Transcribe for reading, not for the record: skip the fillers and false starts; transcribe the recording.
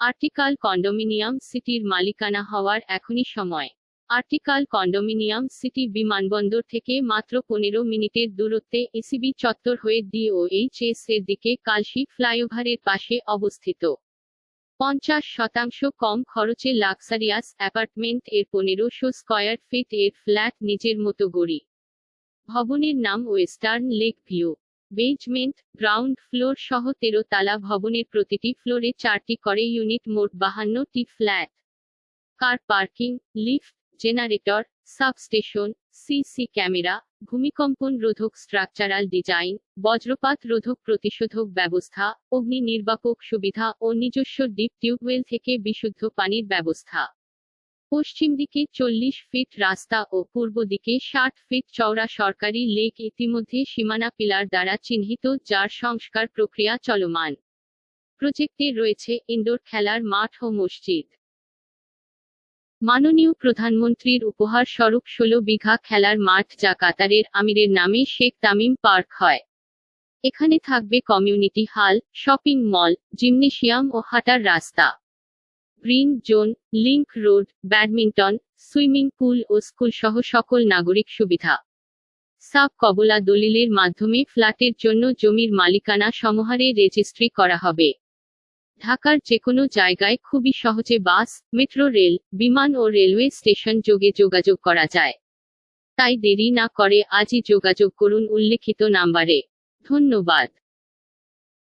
Article condominium সিটির মালিকানা হওয়ার এখনই সময়। আর্টিকাল কন্ডোমিনিয়াম সিটি বিমানবন্দর থেকে মাত্র 15 মিনিটের দূরত্বে এসিবি চত্বর হয়ে ডিওএইচএস এর দিকে কালশি ফ্লাইওভারের পাশে অবস্থিত। 50% কম খরচে লাক্সারিয়াস অ্যাপার্টমেন্ট এর 1500 স্কয়ার ফিট এর ফ্ল্যাট নিজের মতো গড়ি। ভবনের নাম western lake view. Basement, ground floor সহ 13 তালা ভবনের প্রতিটি ফ্লোরে 4টি করে ইউনিট, মোট 52টি flat. Car parking, lift, generator, substation, CC camera, ভূমিকম্পন রোধক স্ট্রাকচারাল ডিজাইন, বজ্রপাত রোধক প্রতিশোধক ব্যবস্থা, অগ্নি নির্বাপক সুবিধা ও নিজস্ব ডিপ টিউবওয়েল থেকে বিশুদ্ধ পানির ব্যবস্থা। পশ্চিম দিকে 40 ফিট রাস্তা ও পূর্ব দিকে 60 ফিট চওড়া সরকারি লেক ইতিমধ্যে সীমানা পিলার দ্বারা চিহ্নিত, যার সংস্কার প্রক্রিয়া চলমান। প্রজেক্টে রয়েছে ইনডোর খেলার মাঠ ও মসজিদ। মাননীয় প্রধানমন্ত্রীর উপহার স্বরূপ 16 বিঘা খেলার মাঠ, যা কাতারের আমিরের নামে শেখ তামিম পার্ক হয়। এখানে থাকবে community hall, shopping mall, gymnasium ও হাঁটার রাস্তা। Green zone, link road, badminton, swimming pool ও স্কুল সহ সকল নাগরিক সুবিধা। সাব কবলা দলিলের মাধ্যমে ফ্ল্যাটের জন্য জমির মালিকানা সমহারে রেজিস্ট্রি করা হবে। ঢাকার যেকোনো জায়গায় খুবই সহজে বাস, মেট্রো রেল, বিমান ও রেলওয়ে স্টেশন যোগে যোগাযোগ করা যায়। তাই দেরি না করে আজই যোগাযোগ করুন উল্লেখিত নাম্বারে। ধন্যবাদ।